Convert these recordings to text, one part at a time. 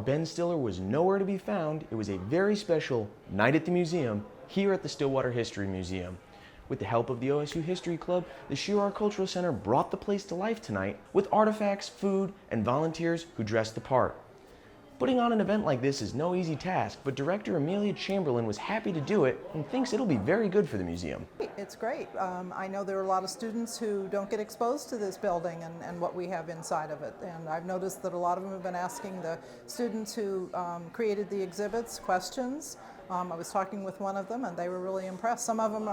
Ben Stiller was nowhere to be found, it was a very special night at the museum here at the Stillwater History Museum. With the help of the OSU History Club, the SUAB Cultural Center brought the place to life tonight with artifacts, food, and volunteers who dressed the part. Putting on an event like this is no easy task, but Director Amelia Chamberlain was happy to do it and thinks it'll be very good for the museum. It's great. I know there are a lot of students who don't get exposed to this building and what we have inside of it. And I've noticed that a lot of them have been asking the students who created the exhibits questions. I was talking with one of them and they were really impressed. Some of them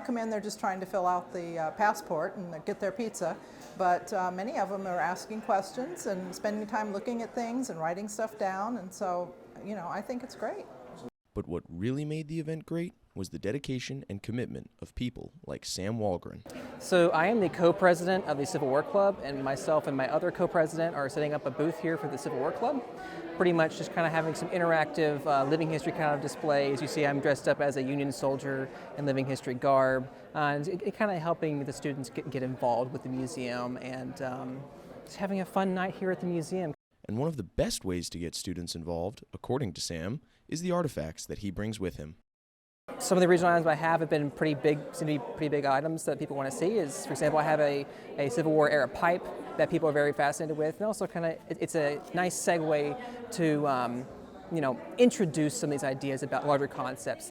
come in, they're just trying to fill out the passport and get their pizza. But many of them are asking questions and spending time looking at things and writing stuff down. And so, I think it's great. But what really made the event great was the dedication and commitment of people like Sam Walgren. So I am the co-president of the Civil War Club, and myself and my other co-president are setting up a booth here for the Civil War Club. Pretty much just kind of having some interactive living history kind of displays. You see I'm dressed up as a Union soldier in living history garb, and it kind of helping the students get involved with the museum and just having a fun night here at the museum. And one of the best ways to get students involved, according to Sam, is the artifacts that he brings with him. Some of the original items I have been pretty big items that people want to see. Is, for example, I have a Civil War era pipe that people are very fascinated with, and also it's a nice segue to introduce some of these ideas about larger concepts.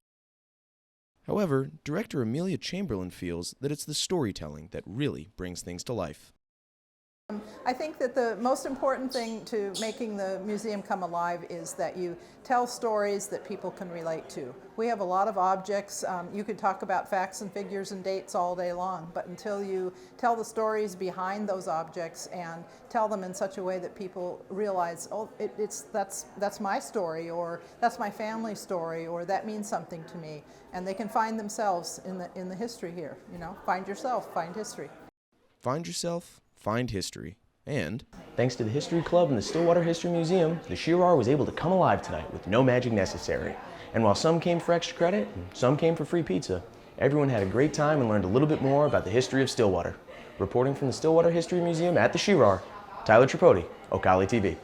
However, Director Amelia Chamberlain feels that it's the storytelling that really brings things to life. I think that the most important thing to making the museum come alive is that you tell stories that people can relate to. We have a lot of objects. You could talk about facts and figures and dates all day long, but until you tell the stories behind those objects and tell them in such a way that people realize, oh, that's my story, or that's my family story, or that means something to me, and they can find themselves in the history here. Find yourself, find history. Find yourself, find history, and thanks to the History Club and the Stillwater History Museum, the SUAB was able to come alive tonight with no magic necessary. And while some came for extra credit and some came for free pizza, everyone had a great time and learned a little bit more about the history of Stillwater. Reporting from the Stillwater History Museum at the SUAB, Tyler Tripodi, Ocala TV.